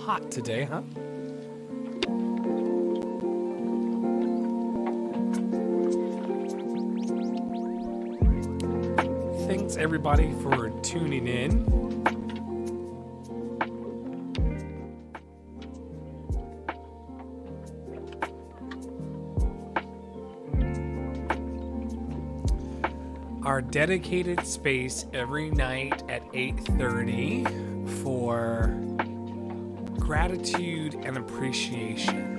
hot today, huh? Thanks everybody for tuning in. Our dedicated space every night at 8:30 for gratitude and appreciation.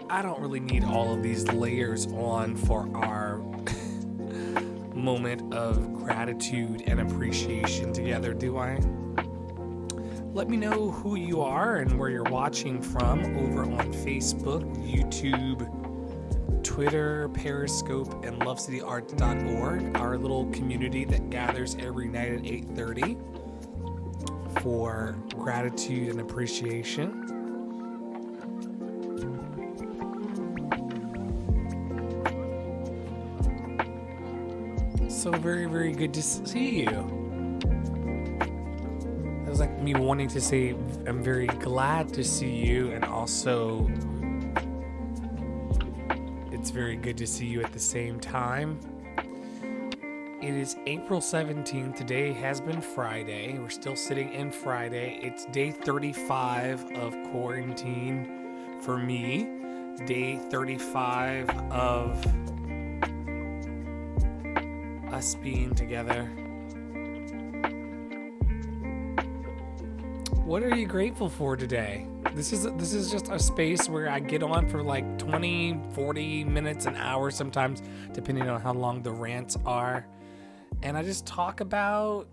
I don't really need all of these layers on for our moment of gratitude and appreciation together, do I? Let me know who you are and where you're watching from over on Facebook, YouTube, Twitter, Periscope, and lovecityarts.org, our little community that gathers every night at 8:30 for gratitude and appreciation. So very, very good to see you. It was like me wanting to say I'm very glad to see you, and also it's very good to see you at the same time. It is April 17th. Today has been Friday. We're still sitting in Friday. It's day 35 of quarantine for me. Day 35 of us being together. What are you grateful for today? This is just a space where I get on for like 20, 40 minutes, an hour sometimes, depending on how long the rants are. And I just talk about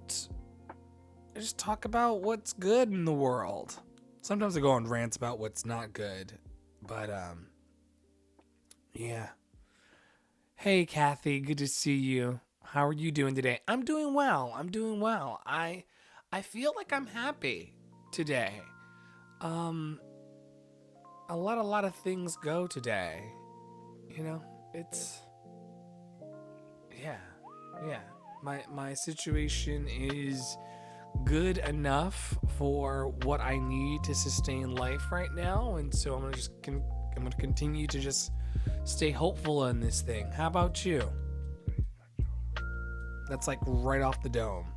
what's good in the world. Sometimes I go on rants about what's not good. But yeah. Hey Kathy, good to see you. How are you doing today? I'm doing well. I feel like I'm happy today. A lot of things go today. You know, it's yeah. My situation is good enough for what I need to sustain life right now, and so I'm gonna continue to just stay hopeful in this thing. How about you? That's like right off the dome.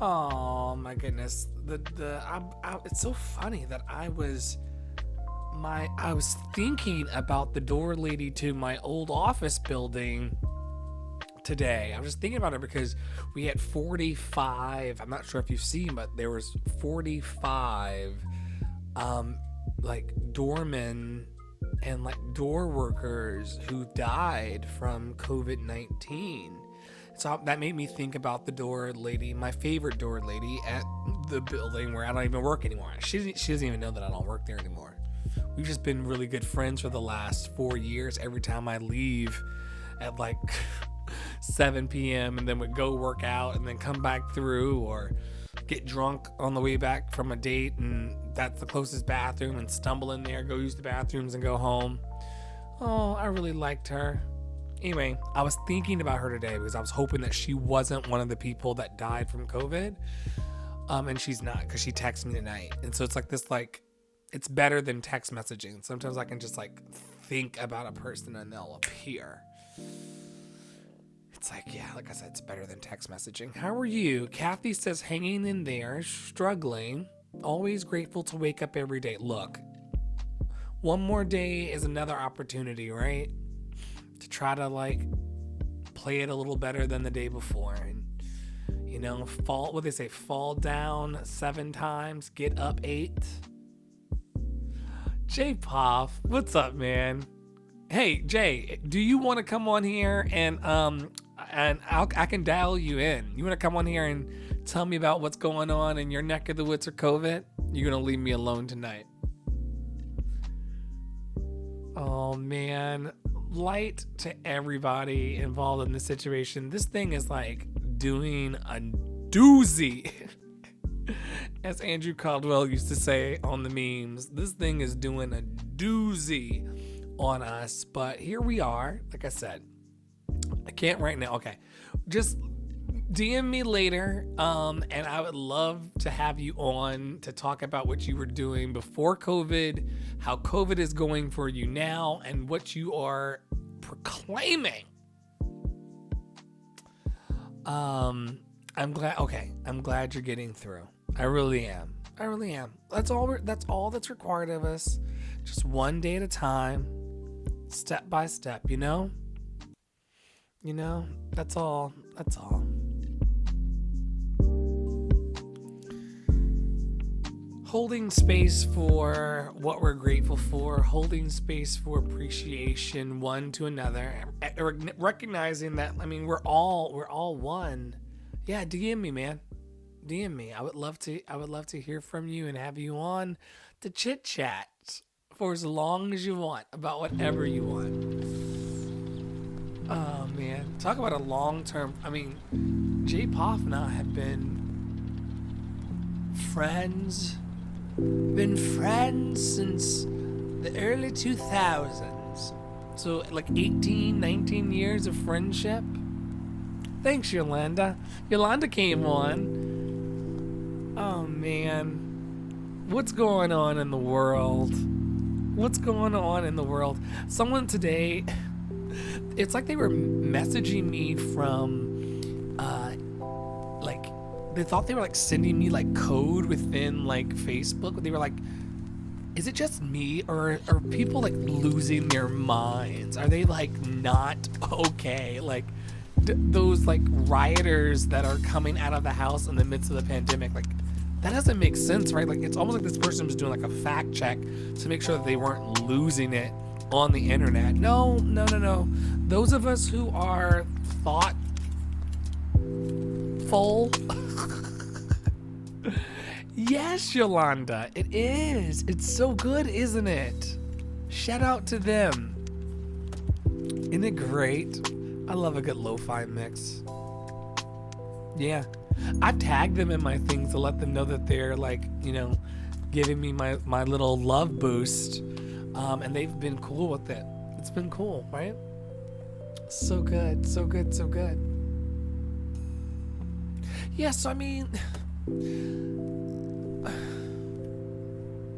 Oh my goodness. It's so funny that I was thinking about the door lady to my old office building today. I was just thinking about it because we had 45. I'm not sure if you've seen, but there was 45 like doormen and like door workers who died from COVID-19. So that made me think about the door lady, my favorite door lady at the building where I don't even work anymore. She doesn't even know that I don't work there anymore. We've just been really good friends for the last 4 years. Every time I leave at like 7 p.m. and then would go work out and then come back through, or get drunk on the way back from a date and that's the closest bathroom, and stumble in there, go use the bathrooms and go home. Oh, I really liked her. Anyway, I was thinking about her today because I was hoping that she wasn't one of the people that died from COVID. And she's not, because she texted me tonight. And so it's like this, like, it's better than text messaging. Sometimes I can just like think about a person and they'll appear. It's like, yeah, like I said, it's better than text messaging. How are you? Kathy says, hanging in there, struggling. Always grateful to wake up every day. Look, one more day is another opportunity, right? To try to like play it a little better than the day before. And, you know, fall down 7 times, get up 8. Jay Poff, what's up, man? Hey, Jay, do you want to come on here and I can dial you in? You want to come on here and tell me about what's going on in your neck of the woods or COVID? You're going to leave me alone tonight. Oh, man. light to everybody involved in this situation. This thing is like doing a doozy. As Andrew Caldwell used to say on the memes, this thing is doing a doozy on us. But here we are. Like I said, I can't right now. Okay. Just DM me later, and I would love to have you on to talk about what you were doing before COVID, how COVID is going for you now, and what you are proclaiming. I'm glad you're getting through. I really am. That's all that's required of us. Just one day at a time, step by step, you know? That's all. Holding space for what we're grateful for, holding space for appreciation one to another, recognizing that, I mean, we're all one. Yeah, DM me, man. DM me. I would love to hear from you and have you on to chit chat for as long as you want about whatever you want. Oh man, talk about a long-term. I mean, Jay Poff and I have been friends since the early 2000s. So like 18, 19 years of friendship. Thanks, Yolanda. Yolanda came on. Oh man, what's going on in the world? Someone today, it's like they were messaging me from, like, they thought they were like sending me like code within like Facebook. They were like, is it just me, or are people like losing their minds? Are they like not okay? Like those like rioters that are coming out of the house in the midst of the pandemic, like that doesn't make sense, right? Like it's almost like this person was doing like a fact check to make sure that they weren't losing it on the internet. No. Those of us who are thoughtful. Yes, Yolanda, it is. It's so good, isn't it? Shout out to them. Isn't it great? I love a good lo-fi mix. Yeah. I tagged them in my things to let them know that they're like, giving me my little love boost. And they've been cool with it. It's been cool, right? So good. Yeah, so I mean,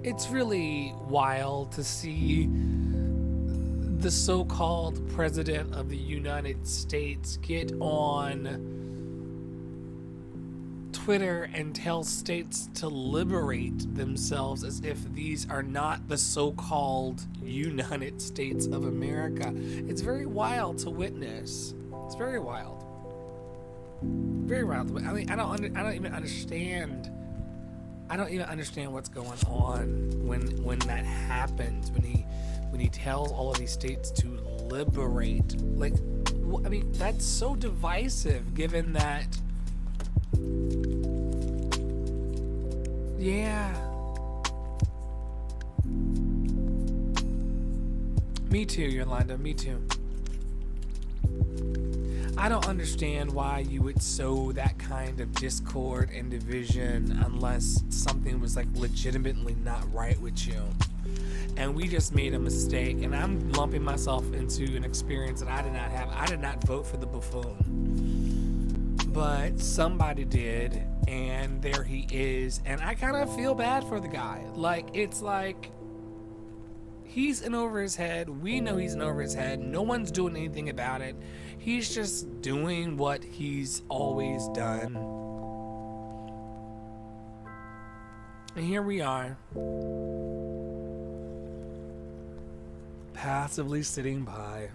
it's really wild to see the so-called president of the United States get on Twitter and tell states to liberate themselves as if these are not the so-called United States of America. It's very wild to witness. It's very wild. Very wild. I mean, I don't even understand. I don't even understand what's going on when that happens. When he tells all of these states to liberate. Like, I mean, that's so divisive. Given that. Yeah. Me too, Yolanda. Me too. I don't understand why you would sow that kind of discord and division unless something was like legitimately not right with you. And we just made a mistake, and I'm lumping myself into an experience that I did not have. I did not vote for the buffoon, but somebody did, and there he is. And I kind of feel bad for the guy. Like, it's like he's in over his head. We know he's in over his head. No one's doing anything about it. He's just doing what he's always done. And here we are, passively sitting by.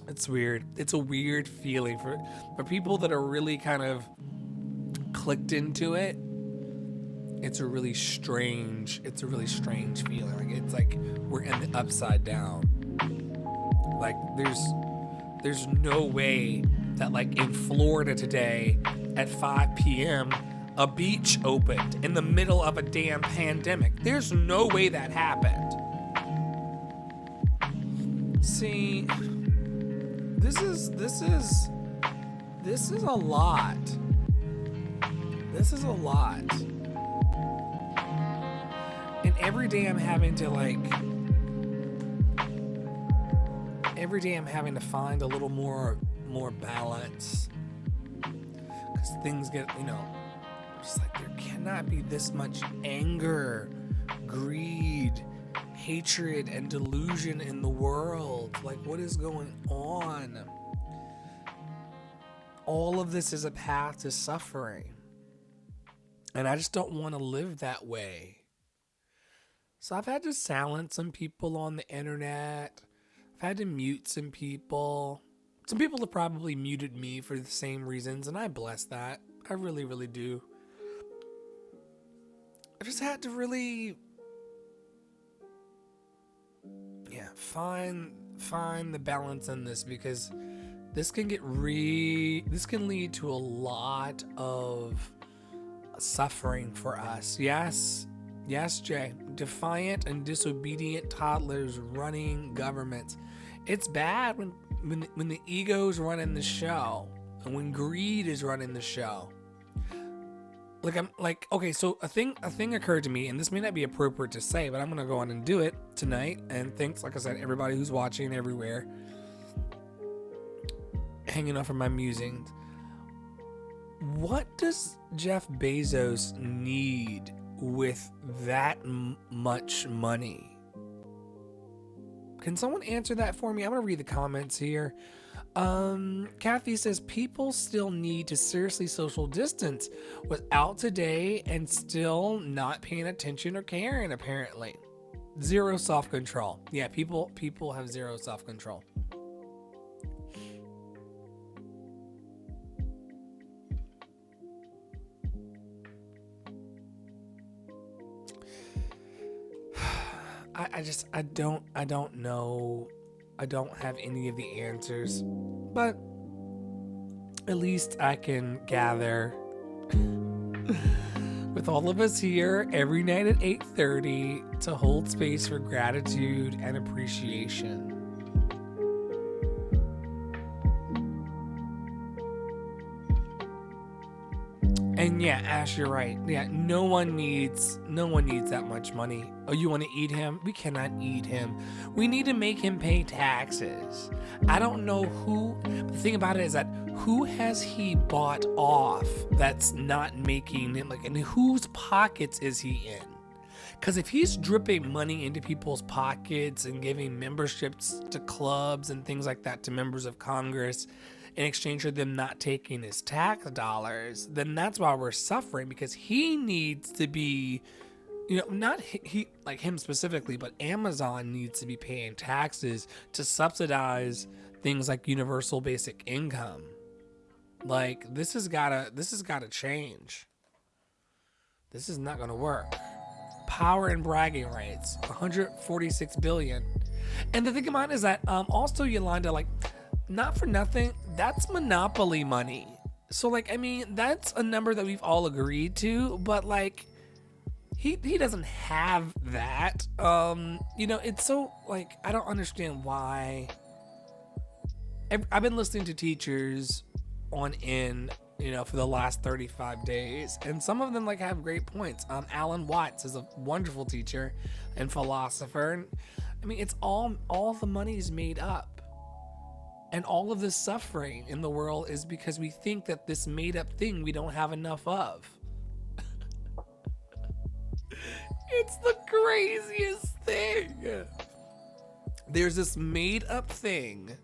It's weird. It's a weird feeling for people that are really kind of clicked into it. It's a really strange feeling. Like, it's like we're in the upside down. Like there's no way that, like, in Florida today at 5 p.m. a beach opened in the middle of a damn pandemic. There's no way that happened. See, this is a lot. This is a lot. And every day I'm having to find a little more balance. Cuz things get, just like there cannot be this much anger, greed, hatred and delusion in the world. Like, what is going on? All of this is a path to suffering. And I just don't want to live that way. So I've had to silence some people on the internet. I've had to mute some people. Some people have probably muted me for the same reasons, and I bless that. I really, really do. I just had to really, find the balance in this, because this can lead to a lot of suffering for us. Yes, Jay. Defiant and disobedient toddlers running governments. It's bad when the ego's running the show and when greed is running the show. Okay, so a thing occurred to me, and this may not be appropriate to say, but I'm gonna go on and do it tonight. And thanks, like I said, everybody who's watching everywhere, hanging off of my musings. What does Jeff Bezos need with that much money? Can someone answer that for me? I'm gonna read the comments here. Kathy says people still need to seriously social distance without today and still not paying attention or caring, apparently. Zero self-control. Yeah, people have zero self-control. I don't know. I don't have any of the answers, but at least I can gather with all of us here every night at 8:30 to hold space for gratitude and appreciation. And yeah, Ash, you're right. Yeah, no one needs that much money. Oh, you want to eat him? We cannot eat him. We need to make him pay taxes. I don't know who. The thing about it is that who has he bought off that's not making it, and whose pockets is he in? Because if he's dripping money into people's pockets and giving memberships to clubs and things like that to members of Congress in exchange for them not taking his tax dollars, then that's why we're suffering, because he needs to be, not he like him specifically, but Amazon needs to be paying taxes to subsidize things like universal basic income. Like, this has gotta change. This is not gonna work. Power and bragging rights, 146 billion. And the thing about it is that also, Yolanda, not for nothing, that's monopoly money. So that's a number that we've all agreed to, but he doesn't have that. It's so I don't understand why. I've been listening to teachers on in, for the last 35 days, and some of them have great points. Alan Watts is a wonderful teacher and philosopher. And, it's all the money is made up. And all of this suffering in the world is because we think that this made up thing we don't have enough of. It's the craziest thing. There's this made up thing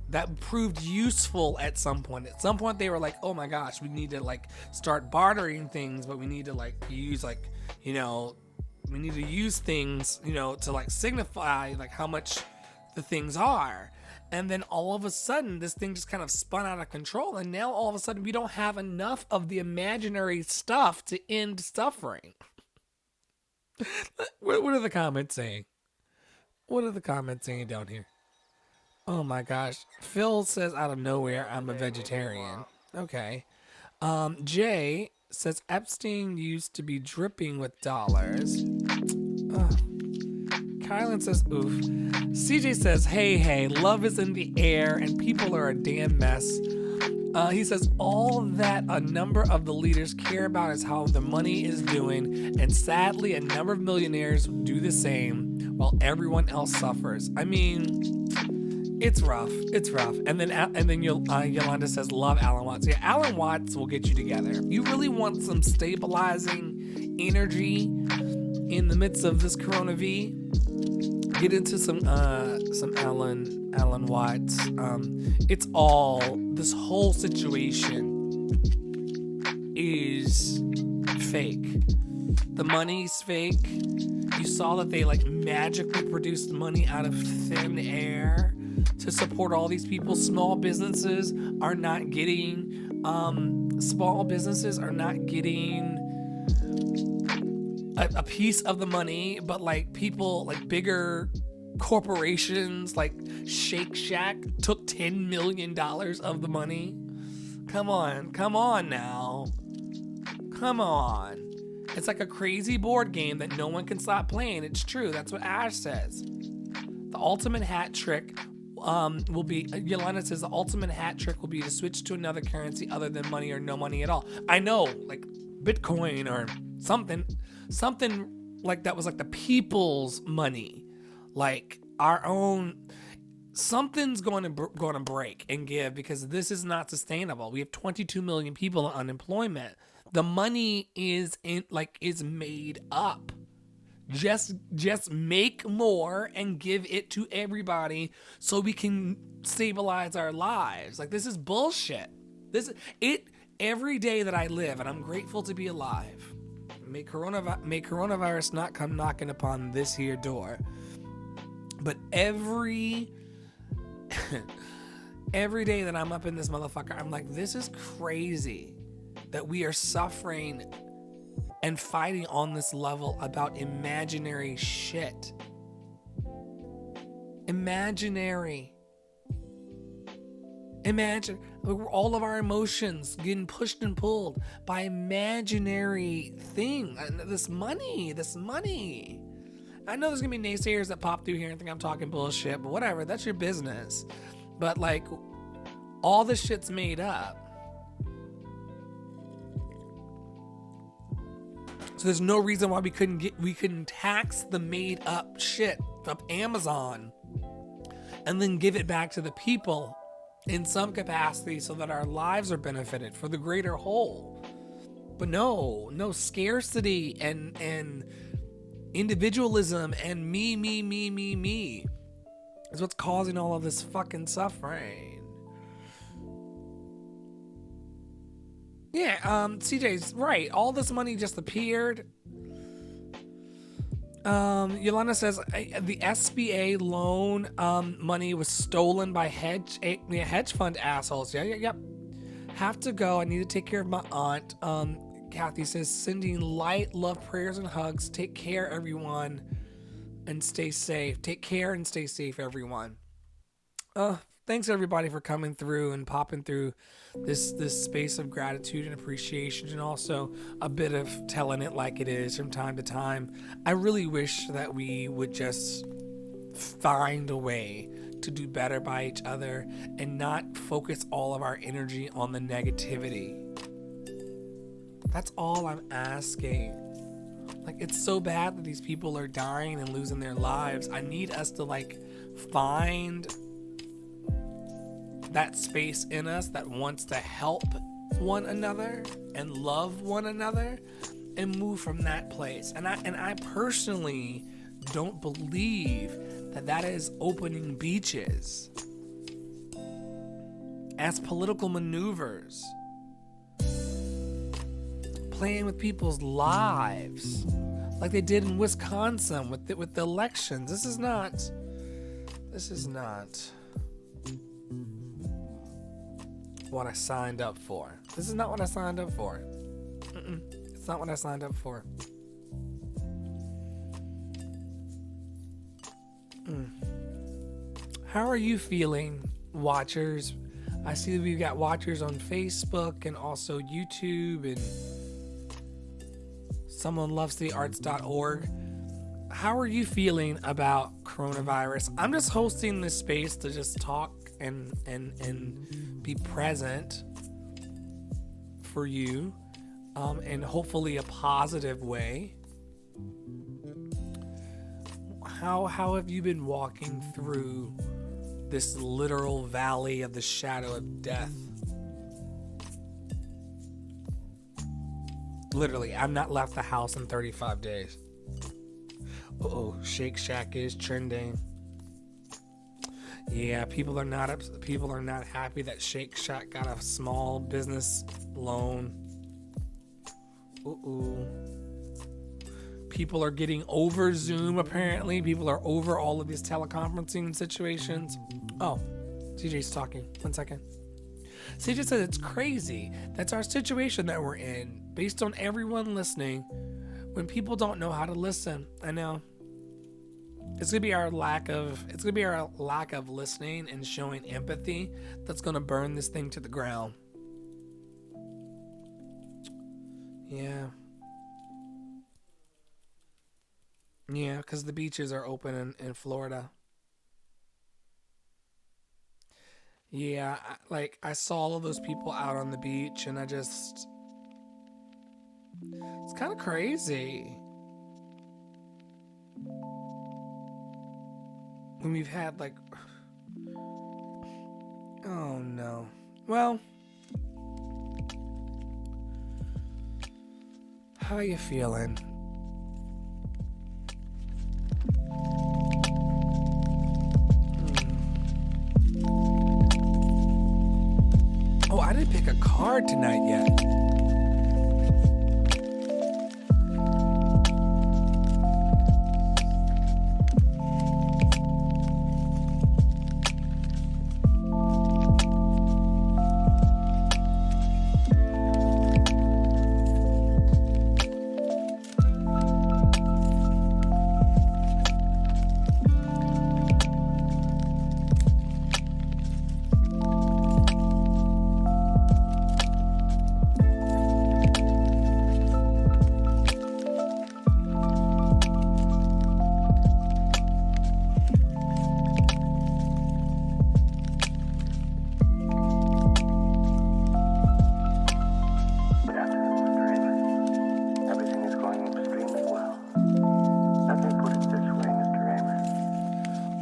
that proved useful at some point. At some point they were like, oh my gosh, we need to start bartering things, but we need to use we need to use things, to signify how much the things are. And then all of a sudden, this thing just kind of spun out of control. And now all of a sudden, we don't have enough of the imaginary stuff to end suffering. What are the comments saying? What are the comments saying down here? Oh my gosh. Phil says out of nowhere, I'm a vegetarian. Okay. Jay says Epstein used to be dripping with dollars. Kylan says, oof. CJ says, hey, love is in the air and people are a damn mess. He says, all that a number of the leaders care about is how the money is doing, and sadly, a number of millionaires do the same while everyone else suffers. I mean, it's rough. And then Yolanda says, love Alan Watts. Yeah, Alan Watts will get you together. You really want some stabilizing energy in the midst of this Corona V? Get into some Alan Watts. It's all, this whole situation is fake. The money's fake. You saw that they like magically produced money out of thin air to support all these people. Small businesses are not getting a piece of the money, but like people, like bigger corporations like Shake Shack took $10 million of the money. Come on now. Come on. It's like a crazy board game that no one can stop playing. It's true. That's what Ash says. The ultimate hat trick will be, Yolanda says, the ultimate hat trick will be to switch to another currency other than money or no money at all. I know, like Bitcoin or something like that was like the people's money, like our own. Something's going to break and give, because this is not sustainable. We have 22 million people on unemployment. The money is made up. Just make more and give it to everybody so we can stabilize our lives. Like, this is bullshit. Every day that I live, and I'm grateful to be alive. May coronavirus not come knocking upon this here door. But every day that I'm up in this motherfucker, I'm like, this is crazy that we are suffering and fighting on this level about imaginary shit. Imagine all of our emotions getting pushed and pulled by imaginary thing. This money. I know there's gonna be naysayers that pop through here and think I'm talking bullshit, but whatever, that's your business. But like, all this shit's made up. So there's no reason why we couldn't tax the made up shit from Amazon and then give it back to the people in some capacity so that our lives are benefited for the greater whole. But no scarcity and individualism and me is what's causing all of this fucking suffering. Yeah, CJ's right. All this money just appeared. Yolanda says the SBA loan money was stolen by hedge fund assholes. Yep. Have to go. I need to take care of my aunt. Kathy says, sending light, love, prayers, and hugs. Take care, everyone, and stay safe. Take care and stay safe, everyone. Thanks everybody for coming through and popping through this space of gratitude and appreciation, and also a bit of telling it like it is from time to time. I really wish that we would just find a way to do better by each other and not focus all of our energy on the negativity. That's all I'm asking. Like, it's so bad that these people are dying and losing their lives. I need us to like find that space in us that wants to help one another and love one another and move from that place. And I personally don't believe that is opening beaches as political maneuvers, playing with people's lives like they did in Wisconsin with the elections. This is not what I signed up for. This is not what I signed up for. It's not what I signed up for. How are you feeling, watchers? I see that we've got watchers on Facebook and also YouTube, and someonelovesthearts.org. how are you feeling about coronavirus? I'm just hosting this space to just talk and be present for you, in hopefully a positive way. How have you been walking through this literal valley of the shadow of death? Literally, I've not left the house in 35 days. Shake Shack is trending. Yeah, people are not happy that Shake Shack got a small business loan. People are getting over Zoom, apparently. People are over all of these teleconferencing situations. Oh, CJ's talking. 1 second. CJ said it's crazy. That's our situation that we're in. Based on everyone listening, when people don't know how to listen. I know. It's gonna be our lack of listening and showing empathy that's gonna burn this thing to the ground. Yeah. Yeah, because the beaches are open in Florida. Yeah, I saw all of those people out on the beach, and it's kind of crazy. When we've had oh no. Well, how you feeling? Oh, I didn't pick a card tonight yet.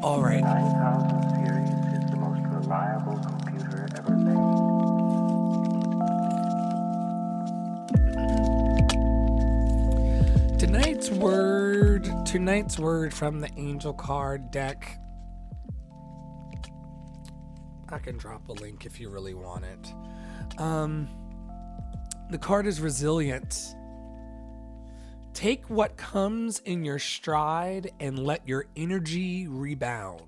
All right. 9000 series is the most reliable computer ever made. Tonight's word from the angel card deck. I can drop a link if you really want it. The card is resilience. Take what comes in your stride and let your energy rebound.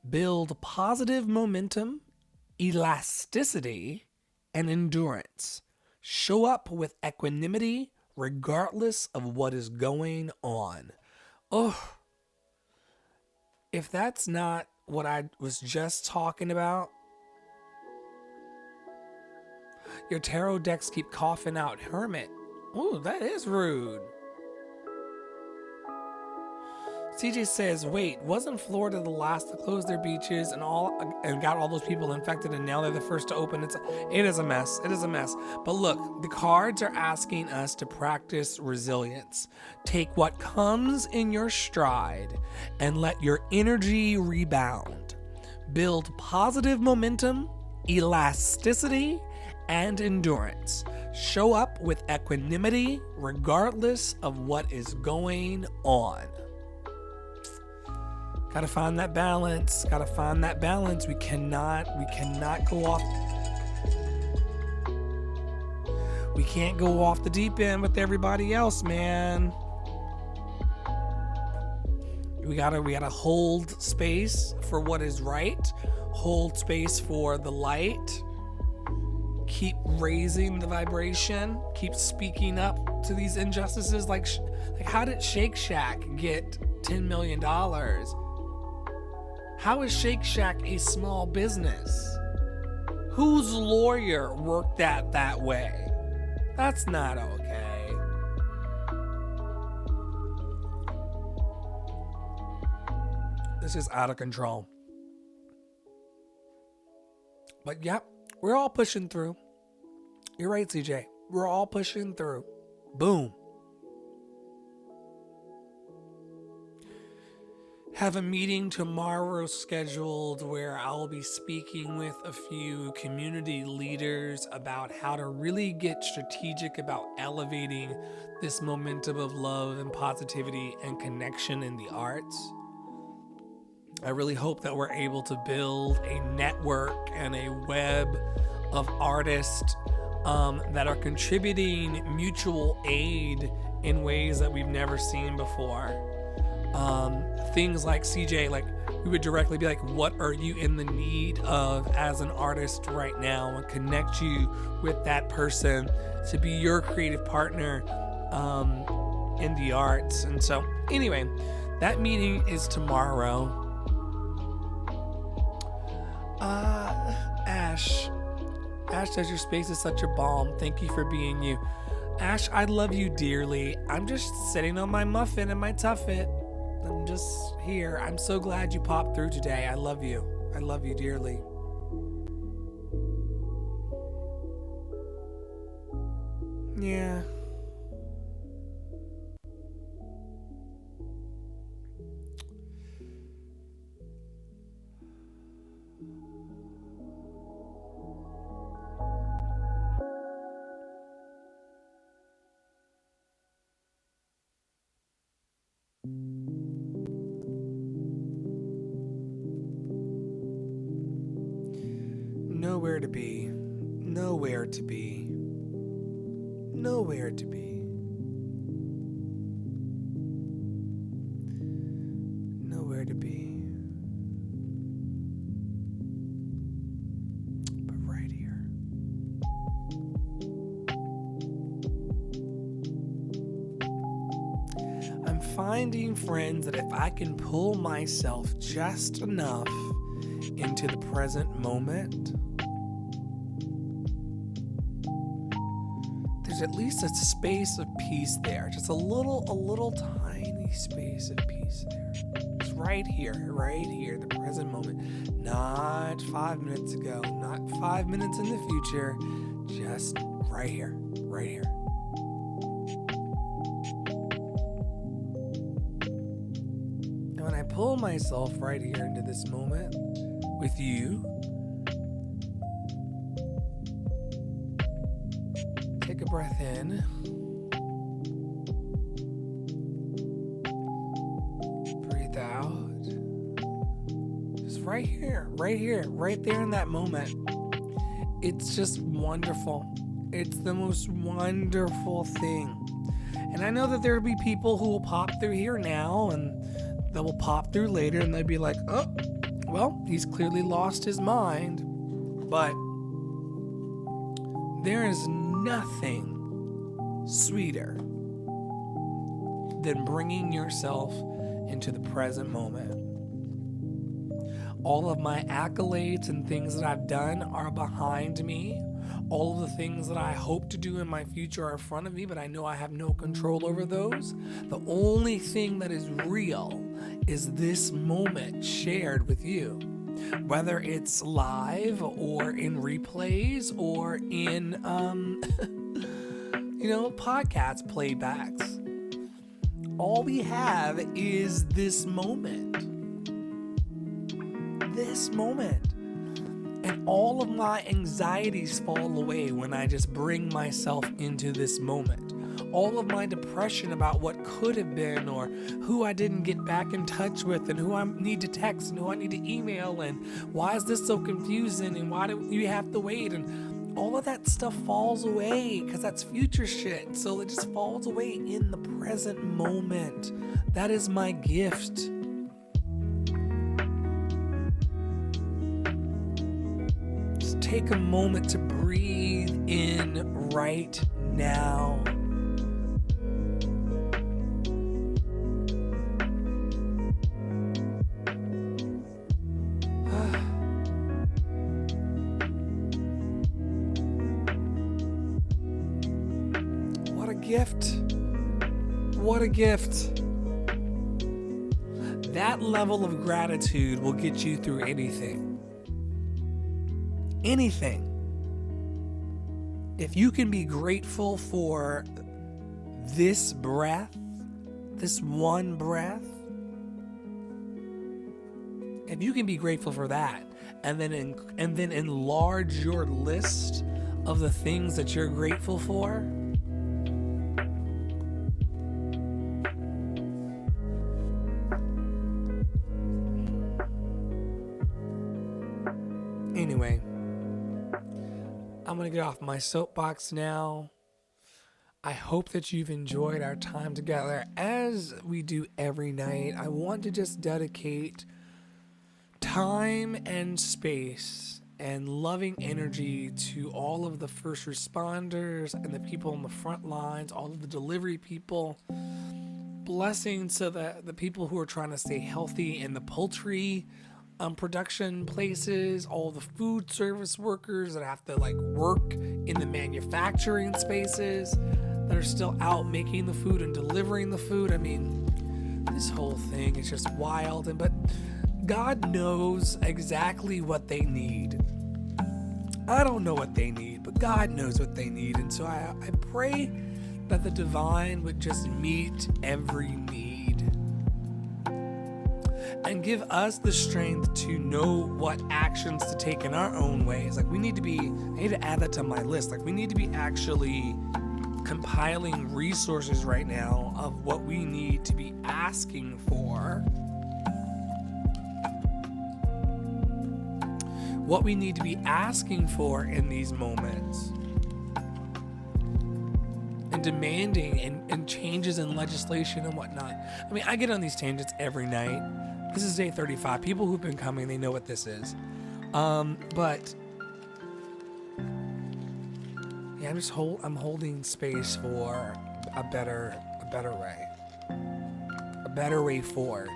Build positive momentum, elasticity, and endurance. Show up with equanimity regardless of what is going on. Oh, if that's not what I was just talking about, your tarot decks keep coughing out Hermit. Ooh, that is rude. CJ says, wait, wasn't Florida the last to close their beaches and got all those people infected, and now they're the first to open? It is a mess. It is a mess. But look, the cards are asking us to practice resilience. Take what comes in your stride and let your energy rebound. Build positive momentum, elasticity, and endurance. Show up with equanimity regardless of what is going on. Gotta find that balance. Gotta find that balance. We cannot go off. We can't go off the deep end with everybody else, man. We gotta hold space for what is right. Hold space for the light. Keep raising the vibration. Keep speaking up to these injustices. Like how did Shake Shack get $10 million? How is Shake Shack a small business? Whose lawyer worked that way? That's not okay. This is out of control. But yeah, we're all pushing through. You're right, CJ. We're all pushing through. Boom. Have a meeting tomorrow scheduled where I'll be speaking with a few community leaders about how to really get strategic about elevating this momentum of love and positivity and connection in the arts. I really hope that we're able to build a network and a web of artists that are contributing mutual aid in ways that we've never seen before. Things like CJ, like we would directly be like, what are you in the need of as an artist right now, and connect you with that person to be your creative partner in the arts. And so anyway, that meeting is tomorrow. Ash says your space is such a balm. Thank you for being you. Ash, I love you dearly. I'm just sitting on my muffin and my tuffet. I'm just here. I'm so glad you popped through today. I love you. I love you dearly. Yeah. Nowhere to be. Nowhere to be. Nowhere to be. Nowhere to be. But right here. I'm finding, friends, that if I can pull myself just enough into the present moment, there's at least a space of peace there. Just a little tiny space of peace there. It's right here, the present moment. Not 5 minutes ago, not 5 minutes in the future, just right here, right here. And when I pull myself right here into this moment with you, take a breath in. Breathe out. Just right here, right there in that moment. It's just wonderful. It's the most wonderful thing. And I know that there'll be people who will pop through here now and they will pop through later and they'll be like, oh, well, he's clearly lost his mind. But there is nothing sweeter than bringing yourself into the present moment. All of my accolades and things that I've done are behind me. All of the things that I hope to do in my future are in front of me, but I know I have no control over those. The only thing that is real is this moment shared with you. Whether it's live or in replays or in, podcast playbacks. All we have is this moment. This moment. And all of my anxieties fall away when I just bring myself into this moment. All of my depression about what could have been or who I didn't get back in touch with and who I need to text and who I need to email and why is this so confusing and why do you have to wait, and all of that stuff falls away because that's future shit. So it just falls away in the present moment. That is my gift. Just take a moment to breathe in right now. What a gift. That level of gratitude will get you through anything. Anything. If you can be grateful for this breath, this one breath, if you can be grateful for that, and then enlarge your list of the things that you're grateful for, anyway, I'm gonna get off my soapbox now. I hope that you've enjoyed our time together as we do every night. I want to just dedicate time and space and loving energy to all of the first responders and the people on the front lines, all of the delivery people. Blessings to the people who are trying to stay healthy in the poultry production places, all the food service workers that have to work in the manufacturing spaces that are still out making the food and delivering the food. I mean, this whole thing is just wild. But God knows exactly what they need. I don't know what they need, but God knows what they need. And so I pray that the divine would just meet every need and give us the strength to know what actions to take in our own ways. I need to add that to my list. We need to be actually compiling resources right now of what we need to be asking for. What we need to be asking for in these moments. And demanding and changes in legislation and whatnot. I mean, I get on these tangents every night. This is day 35. People who've been coming, they know what this is. But yeah, I'm holding space for a better way forward.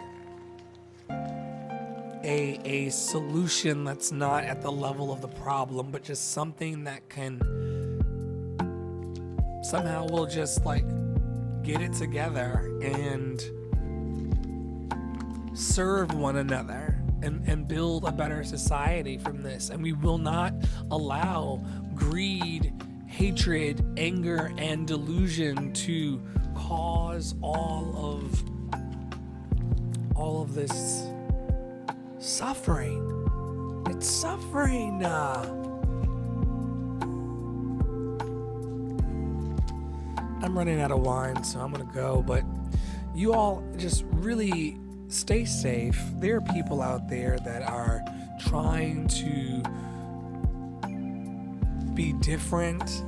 A solution that's not at the level of the problem, but just something that can somehow we'll just get it together and serve one another and build a better society from this. And we will not allow greed, hatred, anger, and delusion to cause all of this suffering. It's suffering. I'm running out of wine, so I'm gonna go, but you all just really stay safe. There are people out there that are trying to be different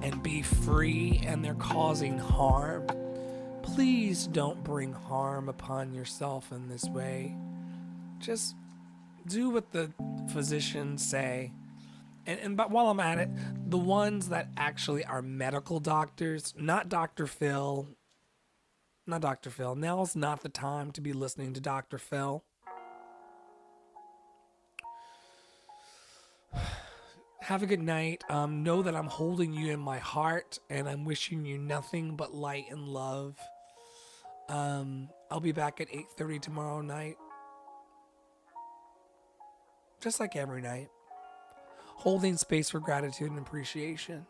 and be free, and they're causing harm. Please don't bring harm upon yourself in this way. Just do what the physicians say. But while I'm at it, the ones that actually are medical doctors, not Dr. Phil. Now's not the time to be listening to Dr. Phil. Have a good night. Know that I'm holding you in my heart, and I'm wishing you nothing but light and love. I'll be back at 8:30 tomorrow night. Just like every night. Holding space for gratitude and appreciation.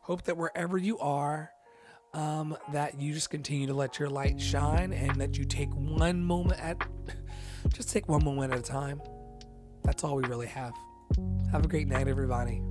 Hope that wherever you are, that you just continue to let your light shine, and that you take one moment at a time. That's all we really have. Have a great night, everybody.